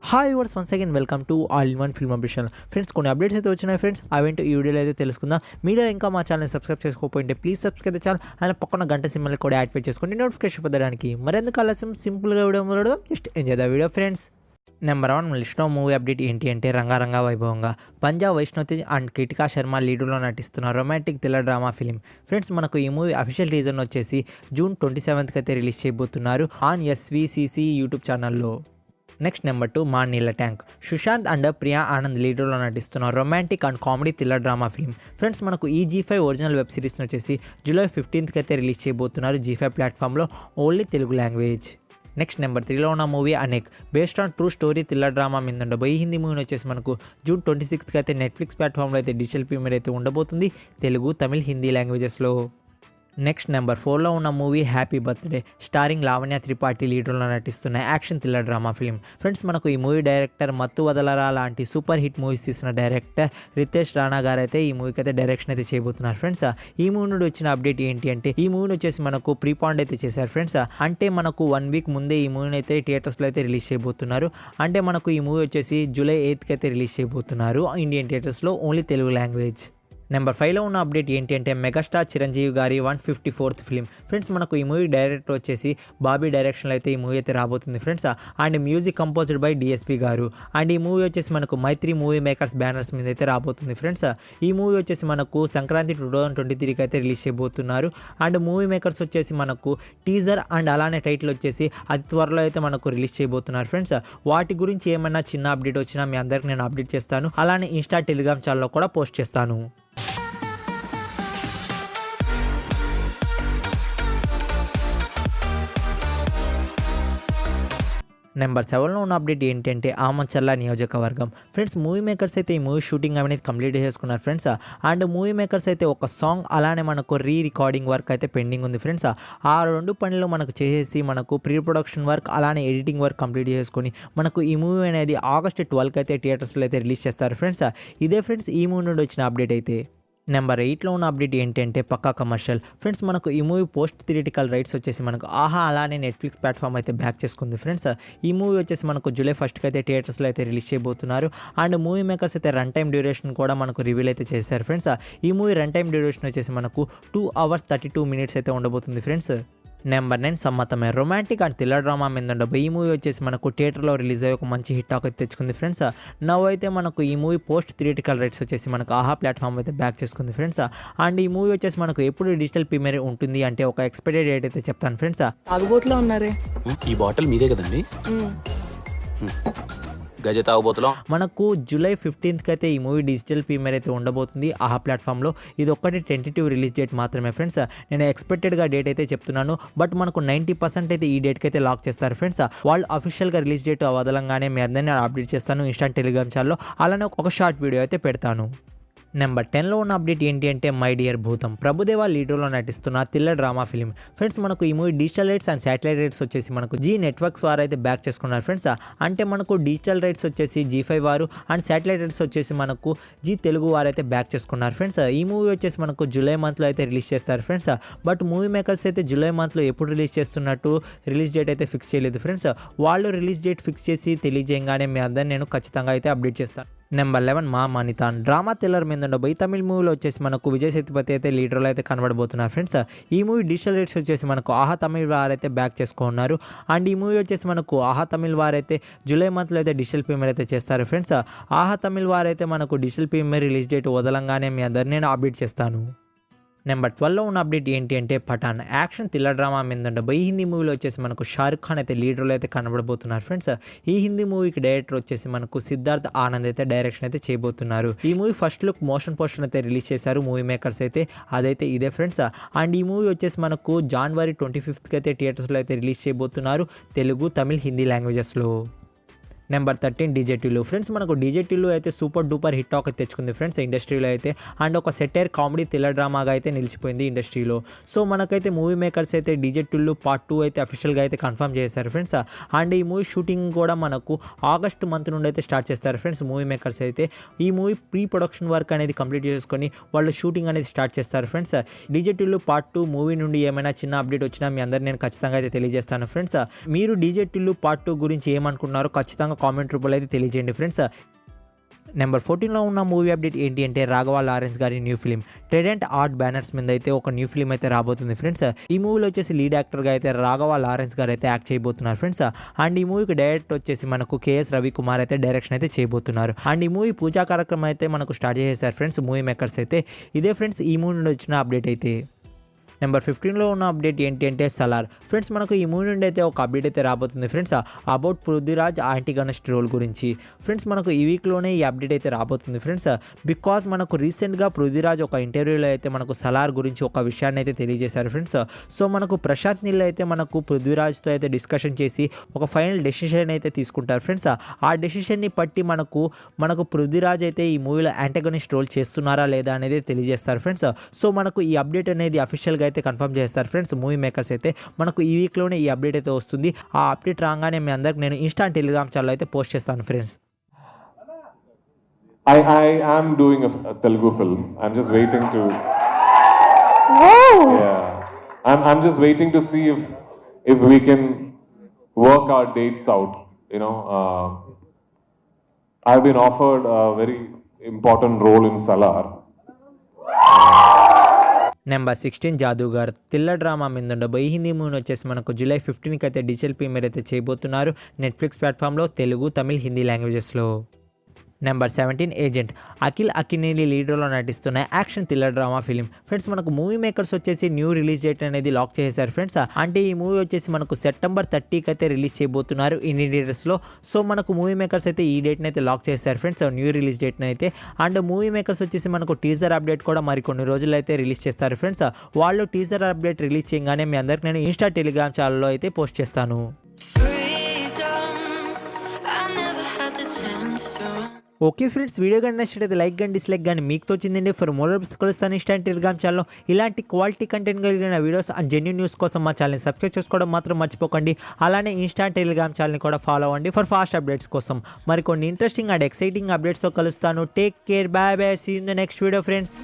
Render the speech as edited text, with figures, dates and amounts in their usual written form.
Hi viewers once again welcome to all in one film updation. Friends కొన్ని updates అయితే వచ్చినాయి friends. అవేంటో ఈ వీడియోలో అయితే తెలుసుకుందాం. మీరు ఇంకా మా ఛానల్ని సబ్స్క్రైబ్ చేసుకోకపోతే ప్లీజ్ సబ్స్క్రైబ్ ఛానల్ అండ్ పక్కన గంట సింబల్ కూడా యాక్టివేట్ చేసుకోండి నోటిఫికేషన్ పొందడానికి. మరెందుకు ఆలస్యం సింపుల్గా వీడియో మొదలెడదాం. Just enjoy the video friends. Number 1 మన లిస్ట్లో మూవీ అప్డేట్ ఏంటి అంటే రంగారంగా వైభవంగా పంజాబ్ వైష్ణవ్ అండ్ కీటికా శర్మ లీడులో నటిస్తున్న romantic thriller drama film. Friends మనకు ఈ మూవీ అఫీషియల్ టీజర్ వచ్చేసి జూన్ 27th అయితే రిలీజ్ చేయబోతున్నారు ఆన్ SVCC యూట్యూబ్ ఛానల్లో. నెక్స్ట్ నెంబర్ 2 మా నీళ్ళ ట్యాంక్ సుశాంత్ అండ్ ప్రియా ఆనంద్ లీడర్లో నటిస్తున్న romantic and comedy thriller drama film. Friends మనకు ఈ G5 ఒరిజినల్ వెబ్ సిరీస్ని వచ్చేసి జూలై 15th అయితే రిలీజ్ చేయబోతున్నారు G5 ప్లాట్ఫామ్లో only Telugu language. Next number 3లో ఉన్న movie Anek based on true story thriller drama మీద ఉండబోయి హిందీ మూవీని వచ్చేసి మనకు జూన్ 26th అయితే నెట్ఫ్లిక్స్ ప్లాట్ఫామ్లో అయితే డిజిటల్ ప్రీమియర్ అయితే ఉండబోతుంది తెలుగు తమిళ్ హిందీ లాంగ్వేజెస్లో. నెక్స్ట్ నెంబర్ 4లో ఉన్న movie happy birthday starring Lavanya Tripathi లీడర్లో నటిస్తున్న action thriller drama film. Friends మనకు ఈ మూవీ డైరెక్టర్ మత్తు వదలరా లాంటి సూపర్ హిట్ మూవీస్ తీసిన డైరెక్టర్ రితేష్ రాణా గారు అయితే ఈ మూవీకి అయితే డైరెక్షన్ అయితే చేయబోతున్నారు ఫ్రెండ్స్. ఈ మూవీ నుండి వచ్చిన అప్డేట్ ఏంటి అంటే ఈ మూవీని వచ్చేసి మనకు ప్రీపాండ్ అయితే చేశారు ఫ్రెండ్స్. అంటే మనకు 1 week ముందే ఈ మూవీని అయితే థియేటర్స్లో అయితే రిలీజ్ చేయబోతున్నారు. అంటే మనకు ఈ మూవీ వచ్చేసి జూలై 8th అయితే రిలీజ్ చేయబోతున్నారు ఇండియన్ థియేటర్స్లో ఓన్లీ తెలుగు లాంగ్వేజ్. నెంబర్ 5లో ఉన్న అప్డేట్ ఏంటి అంటే మెగాస్టార్ చిరంజీవి గారి 154th ఫిల్మ్. ఫ్రెండ్స్ మనకు ఈ మూవీ డైరెక్టర్ వచ్చేసి బాబీ డైరెక్షన్లో అయితే ఈ మూవీ అయితే రాబోతుంది friends. And music composed by DSP గారు. అండ్ ఈ మూవీ వచ్చేసి మనకు మైత్రి మూవీ మేకర్స్ బ్యానర్స్ మీద అయితే రాబోతుంది ఫ్రెండ్స్. ఈ మూవీ వచ్చేసి మనకు సంక్రాంతి 2023కి అయితే రిలీజ్ చేయబోతున్నారు. అండ్ మూవీ మేకర్స్ వచ్చేసి మనకు టీజర్ అండ్ అలానే టైటిల్ వచ్చేసి అతి త్వరలో అయితే మనకు రిలీజ్ చేయబోతున్నారు ఫ్రెండ్స్. వాటి గురించి ఏమైనా చిన్న అప్డేట్ వచ్చినా మీ అందరికి నేను అప్డేట్ చేస్తాను. అలానే ఇన్స్టా టెలిగ్రామ్ ఛానల్లో కూడా పోస్ట్ చేస్తాను. నెంబర్ 7లో ఉన్న అప్డేట్ ఏంటంటే ఆమంచర్ల నియోజకవర్గం. ఫ్రెండ్స్ మూవీ మేకర్స్ అయితే ఈ మూవీ షూటింగ్ అనేది కంప్లీట్ చేసుకున్నారు ఫ్రెండ్స్. అండ్ మూవీ మేకర్స్ అయితే ఒక సాంగ్ అలానే మనకు రికార్డింగ్ వర్క్ అయితే పెండింగ్ ఉంది ఫ్రెండ్స్. ఆ 2 పనులు మనకు చేసేసి మనకు ప్రీ ప్రొడక్షన్ వర్క్ అలానే ఎడిటింగ్ వర్క్ కంప్లీట్ చేసుకొని మనకు ఈ మూవీ అనేది August 12th అయితే థియేటర్స్లో అయితే రిలీజ్ చేస్తారు ఫ్రెండ్స్. ఇదే ఫ్రెండ్స్ ఈ మూవీ నుండి వచ్చిన అప్డేట్ అయితే. నెంబర్ 8లో ఉన్న అప్డేట్ ఏంటంటే పక్కా కమర్షియల్. ఫ్రెండ్స్ మనకు ఈ మూవీ పోస్ట్ థియేటికల్ రైట్స్ వచ్చేసి మనకు ఆహా అలానే నెట్ఫ్లిక్స్ ప్లాట్ఫామ్ అయితే బ్యాక్ చేసుకుంది ఫ్రెండ్స్. ఈ మూవీ వచ్చేసి మనకు జూలై 1st అయితే థియేటర్స్లో అయితే రిలీజ్ చేయబోతున్నారు. అండ్ మూవీ మేకర్స్ అయితే రన్ టైమ్ డ్యూరేషన్ కూడా మనకు రివీల్ అయితే చేశారు ఫ్రెండ్స్. ఈ మూవీ రన్ టైమ్ డ్యూరేషన్ వచ్చేసి మనకు 2 hours 32 minutes అయితే ఉండబోతుంది friends. Number 9 Sammathame romantic and thriller drama మీద ఉండబోయి ఈ మూవీ వచ్చేసి మనకు థియేటర్లో రిలీజ్ అయ్యి ఒక మంచి హిట్ టాక్ అయితే తెచ్చుకుంది ఫ్రెండ్స్. నవ్ అయితే మనకు ఈ మూవీ పోస్ట్ థియేటికల్ రైట్స్ వచ్చేసి మనకు ఆహా ప్లాట్ఫామ్ అయితే బ్యాక్ చేసుకుంది ఫ్రెండ్స్. అండ్ ఈ మూవీ వచ్చేసి మనకు ఎప్పుడు డిజిటల్ ప్రీమియర్ ఉంటుంది అంటే ఒక ఎక్స్పెక్టెడ్ డేట్ అయితే చెప్తాను ఫ్రెండ్స్. తాగుబోతులో ఉన్నారే ఈ బాటిల్ మీదే కదండి గజ తాగుబోతులో. మనకు జూలై 15th అయితే ఈ మూవీ డిజిటల్ ప్రీమియర్ అయితే ఉండబోతుంది ఆహా ప్లాట్ఫామ్లో. ఇది ఒక్కటి టెంటేటివ్ రిలీజ్ డేట్ మాత్రమే ఫ్రెండ్స్. నేను ఎక్స్పెక్టెడ్గా డేట్ అయితే చెప్తున్నాను. బట్ మనకు 90% అయితే ఈ డేట్కి అయితే లాక్ చేస్తారు ఫ్రెండ్స్. వాళ్ళు అఫీషియల్గా రిలీజ్ డేట్ వదలంగానే మీ అందరినీ అప్డేట్ చేస్తాను ఇన్స్టా టెలిగ్రామ్ ఛానల్లో. అలానే ఒక షార్ట్ వీడియో అయితే పెడతాను. నెంబర్ 10లో ఉన్న అప్డేట్ ఏంటి అంటే మై డియర్ భూతం ప్రభుదేవా లీడర్లో నటిస్తున్న థ్రిల్లర్ డ్రామా ఫిల్మ్. ఫ్రెండ్స్ మనకు ఈ movie digital rights and satellite rights వచ్చేసి మనకు జీ నెట్వర్క్స్ వారు అయితే బ్యాక్ చేసుకున్నారు ఫ్రెండ్స్. అంటే మనకు డిజిటల్ రైట్స్ వచ్చేసి G5 వారు అండ్ శాటిలైట్ రైట్స్ వచ్చేసి మనకు జీ తెలుగు వారు అయితే బ్యాక్ చేసుకున్నారు ఫ్రెండ్స్. ఈ మూవీ వచ్చేసి మనకు జూలై మంత్లో అయితే రిలీజ్ చేస్తారు ఫ్రెండ్స్. బట్ మూవీ మేకర్స్ అయితే జూలై మంత్లో ఎప్పుడు రిలీజ్ చేస్తున్నట్టు రిలీజ్ డేట్ అయితే ఫిక్స్ చేయలేదు ఫ్రెండ్స్. వాళ్ళు రిలీజ్ డేట్ ఫిక్స్ చేసి తెలియజేయగానే మీ అందరిని నేను ఖచ్చితంగా అయితే అప్డేట్ చేస్తాను. నెంబర్ 11 మా మణితాన్ డ్రామా థ్రిల్లర్ మీద ఉండబోయి తమిళ మూవీలో వచ్చేసి మనకు విజయ్ సేతుపతి అయితే లీడర్లో అయితే కనబడబోతున్నారు ఫ్రెండ్స్. ఈ మూవీ డిజిటల్ రైట్స్ వచ్చేసి మనకు ఆహా తమిళ్ వారైతే బ్యాక్ చేసుకున్నారు. అండ్ ఈ మూవీ వచ్చేసి మనకు ఆహా తమిళ్ వారైతే జూలై మంత్లో అయితే డిజిటల్ ప్రీమియర్ అయితే చేస్తారు ఫ్రెండ్స్. ఆహా తమిళ్ వారైతే మనకు డిజిటల్ ప్రీమియర్ రిలీజ్ డేట్ వదలంగానే మీ అందరిని నేను అప్డేట్ చేస్తాను. నెంబర్ 12లో ఉన్న అప్డేట్ ఏంటి అంటే పఠాన్ యాక్షన్ థ్రిల్లర్ డ్రామా మీద ఉండబోయి ఈ హిందీ మూవీలో వచ్చేసి మనకు షారుఖ్ ఖాన్ అయితే లీడర్లో అయితే కనబడబోతున్నారు ఫ్రెండ్స్. ఈ హిందీ మూవీకి డైరెక్టర్ వచ్చేసి మనకు సిద్ధార్థ్ ఆనంద్ అయితే డైరెక్షన్ అయితే చేయబోతున్నారు. ఈ movie first look motion poster అయితే రిలీజ్ చేశారు మూవీ మేకర్స్ అయితే. అదైతే ఇదే ఫ్రెండ్స్. అండ్ ఈ మూవీ వచ్చేసి మనకు January 25th అయితే థియేటర్స్లో అయితే రిలీజ్ చేయబోతున్నారు తెలుగు తమిళ్ హిందీ లాంగ్వేజెస్లో. Number 13 DJ Tillu. ఫ్రెండ్స్ మనకు డీజే టిల్లు అయితే సూపర్ డూపర్ హిట్ టాక్ తెచ్చుకుంది ఫ్రెండ్స్ ఇండస్ట్రీలో అయితే. అండ్ ఒక సెటైర్ కామెడీ థ్రిల్లర్ డ్రామాగా అయితే నిలిచిపోయింది ఇండస్ట్రీలో. సో మనకైతే మూవీ మేకర్స్ అయితే డీజే టిల్లు పార్ట్ 2 అయితే అఫీషియల్గా అయితే కన్ఫర్మ్ చేశారు ఫ్రెండ్స్. అండ్ ఈ మూవీ షూటింగ్ కూడా మనకు August month నుండి అయితే స్టార్ట్ చేస్తారు ఫ్రెండ్స్ మూవీ మేకర్స్ అయితే. ఈ మూవీ ప్రీ ప్రొడక్షన్ వర్క్ అనేది కంప్లీట్ చేసుకొని వాళ్ళు షూటింగ్ అనేది స్టార్ట్ చేస్తారు friends. DJ Tillu part 2 movie నుండి ఏమైనా చిన్న అప్డేట్ వచ్చినా మీ అందరు నేను ఖచ్చితంగా అయితే తెలియజేస్తాను ఫ్రెండ్స్. మీరు డీజే టిల్లు పార్ట్ 2 గురించి ఏమనుకున్నారో ఖచ్చితంగా ఖచ్చితంగా కామెంట్ రూపంలో అయితే తెలియజేయండి ఫ్రెండ్స్. నెంబర్ 14లో ఉన్న మూవీ అప్డేట్ ఏంటి అంటే రాఘవ లారెన్స్ గారి న్యూ ఫిలిం ట్రెడెంట్ ఆర్ట్ బ్యానర్స్ మీద అయితే ఒక న్యూ ఫిలిం అయితే రాబోతుంది ఫ్రెండ్స్. ఈ మూవీలో వచ్చేసి లీడ్ యాక్టర్గా అయితే రాఘవ లారెన్స్ గారు అయితే యాక్ట్ చేయబోతున్నారు ఫ్రెండ్స్. అండ్ ఈ మూవీకి డైరెక్ట్ వచ్చేసి మనకు కేఎస్ రవికుమార్ అయితే డైరెక్షన్ అయితే చేయబోతున్నారు. అండ్ ఈ మూవీ పూజా కార్యక్రమం అయితే మనకు స్టార్ట్ చేసేసారు ఫ్రెండ్స్ మూవీ మేకర్స్ అయితే. ఇదే ఫ్రెండ్స్ ఈ మూవీ నుండి వచ్చిన అప్డేట్ అయితే. నెంబర్ 15లో ఉన్న అప్డేట్ ఏంటి అంటే సలార్ ఫ్రెండ్స్. మనకు ఈ మూవీ నుండి అయితే ఒక అప్డేట్ అయితే రాబోతుంది ఫ్రెండ్స్ అబౌట్ పృథ్వీరాజ్ యాంటీగనిస్ట్ రోల్ గురించి. ఫ్రెండ్స్ మనకు ఈ వీక్లోనే ఈ అప్డేట్ అయితే రాబోతుంది ఫ్రెండ్స్. బికాజ్ మనకు రీసెంట్గా పృథ్వీరాజ్ ఒక ఇంటర్వ్యూలో అయితే మనకు సలార్ గురించి ఒక విషయాన్ని అయితే తెలియజేశారు ఫ్రెండ్స్. సో మనకు ప్రశాంత్ నీల్ అయితే మనకు పృథ్వీరాజ్తో అయితే డిస్కషన్ చేసి ఒక ఫైనల్ డెసిషన్ అయితే తీసుకుంటారు ఫ్రెండ్స్. ఆ డెసిషన్ని బట్టి మనకు పృథ్వీరాజ్ అయితే ఈ మూవీలో యాంటాగనిస్ట్ రోల్ చేస్తున్నారా లేదా అనేది తెలియజేస్తారు ఫ్రెండ్స్. సో మనకు ఈ అప్డేట్ అనేది అఫీషియల్గా అయితే కన్ఫర్మ్ చేస్తారు ఫ్రెండ్స్ మూవీ మేకర్స్ అయితే. మనకు ఈ వీక్లోనే ఈ అప్డేట్ అయితే వస్తుంది. ఆ అప్డేట్ రాగానే మీ అందరికి నేను ఇన్స్టా టెలిగ్రామ్ ఛానల్ అయితే పోస్ట్ చేస్తాను friends. I am doing a Telugu film. I'm just waiting to. Yeah, I'm just waiting to see if we can work our dates out. You know, I've been offered a very important role in Salar. Number 16 Jaadugar thriller drama మీద ఉండబోయి Hindi movie వచ్చేసి మనకు July 15కి అయితే digital premiere అయితే చేయబోతున్నారు Netflix ప్లాట్ఫామ్లో తెలుగు, తమిళ్, హిందీ లాంగ్వేజెస్లో. Number 17 agent Akhil Akkineni lead రోల్లో నటిస్తున్న action thriller drama film friends. మనకు మూవీ మేకర్స్ వచ్చేసి న్యూ రిలీజ్ డేట్ అనేది లాక్ చేసేసారు ఫ్రెండ్స్. అంటే ఈ మూవీ వచ్చేసి మనకు సెప్టెంబర్ 30కి అయితే రిలీజ్ చేయబోతున్నారు ఇండియన్ థియేటర్స్లో. సో మనకు మూవీ మేకర్స్ అయితే ఈ డేట్ని అయితే లాక్ చేశారు ఫ్రెండ్స్ న్యూ రిలీజ్ డేట్ని అయితే. అండ్ మూవీ మేకర్స్ వచ్చేసి మనకు టీజర్ అప్డేట్ కూడా మరికొన్ని రోజుల్లో అయితే రిలీజ్ చేస్తారు ఫ్రెండ్స్. వాళ్ళు టీజర్ అప్డేట్ రిలీజ్ చేయగానే మీ అందరికి నేను ఇన్స్టా టెలిగ్రామ్ ఛానల్లో అయితే పోస్ట్ చేస్తాను. ఓకే ఫ్రెండ్స్, వీడియో కానీ నచ్చినట్లయితే లైక్ కానీ డిస్లైక్ కానీ మీకు తోచిందండి. ఫర్ మోర్ కలుస్తాను ఇన్స్టా టెలిగ్రామ్ ఛానల్లో ఇలాంటి క్వాలిటీ కంటెంట్ కలిగిన వీడియోస్ అండ్ జెన్యూన్ న్యూస్ కోసం మా ఛానల్ని సబ్స్క్రైబ్ చేసుకోవడం మాత్రం మర్చిపోకండి. అలానే ఇన్స్టా టెలిగ్రామ్ ఛానల్ని కూడా ఫాలో అవ్వండి ఫర్ ఫాస్ట్ అప్డేట్స్ కోసం. మరికొన్ని ఇంట్రెస్టింగ్ అండ్ ఎక్సైటింగ్ అప్డేట్స్తో కలుస్తాను. Take care, bye bye, see in the next video friends.